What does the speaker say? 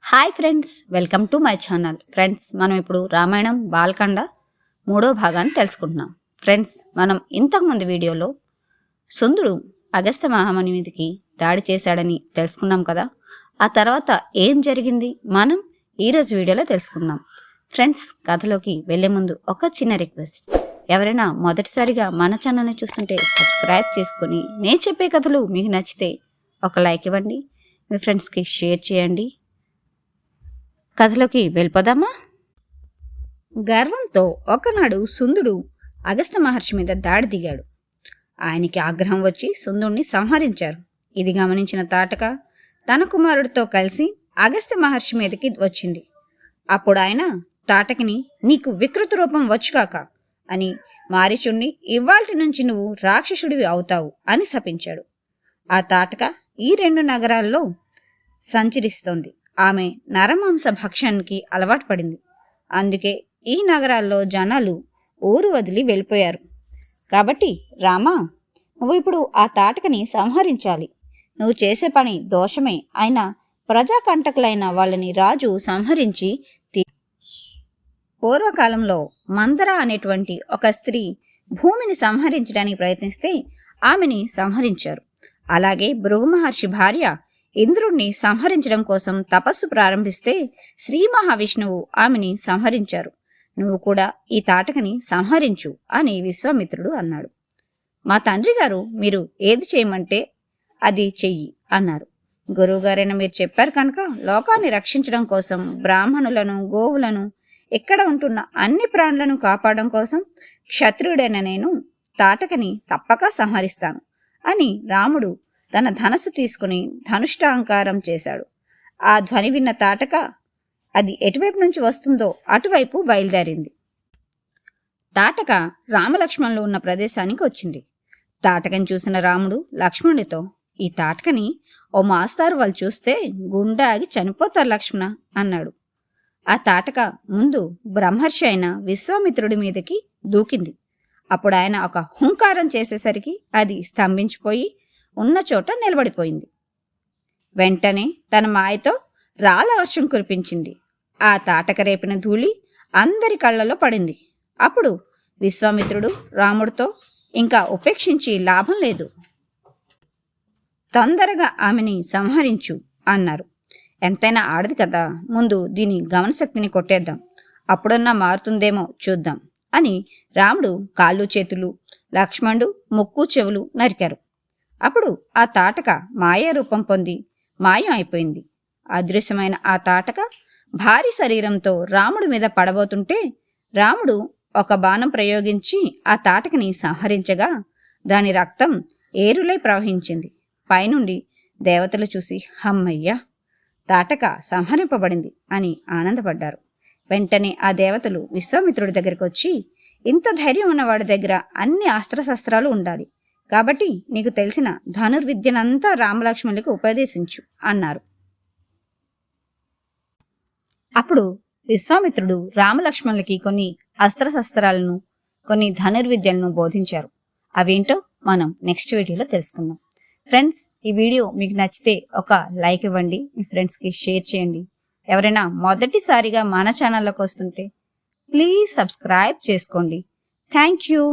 Hi friends, welcome to my channel. Friends, మనం ఇప్పుడు రామాయణం బాలకాండ 3వ భాగాన్ని తెలుసుకుంటున్నాం. ఫ్రెండ్స్, మనం ఇంతకుముందు వీడియోలో సుందుడు అగస్త్య మహాముని మీదకి దాడి చేశాడని తెలుసుకున్నాం కదా. ఆ తర్వాత ఏం జరిగింది మనం ఈరోజు వీడియోలో తెలుసుకుందాం. ఫ్రెండ్స్, కథలోకి వెళ్లే ముందు ఒక చిన్న రిక్వెస్ట్. ఎవరైనా మొదటిసారిగా మన ఛానల్ని చూస్తుంటే సబ్స్క్రైబ్ చేసుకుని నేను చెప్పే కథలు మీకు నచ్చితే ఒక లైక్ ఇవ్వండి, మీ ఫ్రెండ్స్కి షేర్ చేయండి. కథలోకి వెళ్ళిపోదామా? గర్వంతో ఒకనాడు సుందుడు అగస్త్య మహర్షి మీద దాడి దిగాడు. ఆయనకి ఆగ్రహం వచ్చి సుందుడిని సంహరించారు. ఇది గమనించిన తాటక తన కుమారుడితో కలిసి అగస్త్య మహర్షి మీదకి వచ్చింది. అప్పుడు ఆయన తాటకిని, నీకు వికృత రూపం వచ్చుగాక అని మారీచుణ్ణి, ఇవాల్టి నుంచి నువ్వు రాక్షసుడివి అవుతావు అని శపించాడు. ఆ తాటక ఈ 2 నగరాల్లో సంచరిస్తోంది. ఆమె నరమాంస భక్షణకి అలవాటు పడింది. అందుకే ఈ నగరాల్లో జనాలు ఊరు వదిలి వెళ్ళిపోయారు. కాబట్టి రామా, నువ్వు ఇప్పుడు ఆ తాటకని సంహరించాలి. నువ్వు చేసే పని దోషమే అయినా ప్రజాకంటకులైన వాళ్ళని రాజు సంహరించి పూర్వకాలంలో మందర అనేటువంటి ఒక స్త్రీ భూమిని సంహరించడానికి ప్రయత్నిస్తే ఆమెని సంహరించారు. అలాగే భృగు మహర్షి భార్య ఇంద్రుణ్ణి సంహరించడం కోసం తపస్సు ప్రారంభిస్తే శ్రీ మహావిష్ణువు ఆమెని సంహరించారు. నువ్వు కూడా ఈ తాటకని సంహరించు అని విశ్వామిత్రుడు అన్నాడు. మా తండ్రి గారు మీరు ఏది చేయమంటే అది చెయ్యి అన్నారు. గురువుగారైనా మీరు చెప్పారు కనుక లోకాన్ని రక్షించడం కోసం, బ్రాహ్మణులను, గోవులను, ఇక్కడ ఉంటున్న అన్ని ప్రాణులను కాపాడడం కోసం క్షత్రియుడైన నేను తాటకని తప్పక సంహరిస్తాను అని రాముడు తన ధనస్సు తీసుకుని ధనుష్టాంకారం చేశాడు. ఆ ధ్వని విన్న తాటక అది ఎటువైపు నుంచి వస్తుందో అటువైపు బయలుదేరింది. తాటక రామలక్ష్మణులు ఉన్న ప్రదేశానికి వచ్చింది. తాటకని చూసిన రాముడు లక్ష్మణుడితో, ఈ తాటకని ఓ మాస్తారు వాళ్ళు చూస్తే గుండె ఆగి చనిపోతారు లక్ష్మణ అన్నాడు. ఆ తాటక ముందు బ్రహ్మర్షి అయిన విశ్వామిత్రుడి మీదకి దూకింది. అప్పుడు ఆయన ఒక హుంకారం చేసేసరికి అది స్తంభించిపోయి ఉన్న చోట నిలబడిపోయింది. వెంటనే తన మాయతో రాళ్ళ వర్షం కురిపించింది. ఆ తాటక రేపిన ధూళి అందరి కళ్ళలో పడింది. అప్పుడు విశ్వామిత్రుడు రాముడితో, ఇంకా ఉపేక్షించి లాభం లేదు, తొందరగా ఆమెని సంహరించు అన్నారు. ఎంతైనా ఆడదు కదా, ముందు దీని గమనశక్తిని కొట్టేద్దాం, అప్పుడన్నా మారుతుందేమో చూద్దాం అని రాముడు కాళ్ళు చేతులు, లక్ష్మణుడు ముక్కు చెవులు నరికారు. అప్పుడు ఆ తాటక మాయా రూపం పొంది మాయం అయిపోయింది. అదృశ్యమైన ఆ తాటక భారీ శరీరంతో రాముడి మీద పడబోతుంటే రాముడు ఒక బాణం ప్రయోగించి ఆ తాటకని సంహరించగా దాని రక్తం ఏరులై ప్రవహించింది. పైనుండి దేవతలు చూసి హమ్మయ్య, తాటక సంహరింపబడింది అని ఆనందపడ్డారు. వెంటనే ఆ దేవతలు విశ్వామిత్రుడి దగ్గరికి వచ్చి, ఇంత ధైర్యం ఉన్నవాడి దగ్గర అన్ని అస్త్రశస్త్రాలు ఉండాలి, కాబట్టి నీకు తెలిసిన ధనుర్విద్యనంతా రామలక్ష్మణులకు ఉపదేశించు అన్నారు. అప్పుడు విశ్వామిత్రుడు రామలక్ష్మణులకి కొన్ని అస్త్రశస్త్రాలను, కొన్ని ధనుర్విద్యలను బోధించారు. అవేంటో మనం నెక్స్ట్ వీడియోలో తెలుసుకుందాం. ఫ్రెండ్స్, ఈ వీడియో మీకు నచ్చితే ఒక లైక్ ఇవ్వండి, మీ ఫ్రెండ్స్కి షేర్ చేయండి. ఎవరైనా మొదటిసారిగా మన ఛానల్లోకి వస్తుంటే ప్లీజ్ సబ్స్క్రైబ్ చేసుకోండి. Thank you.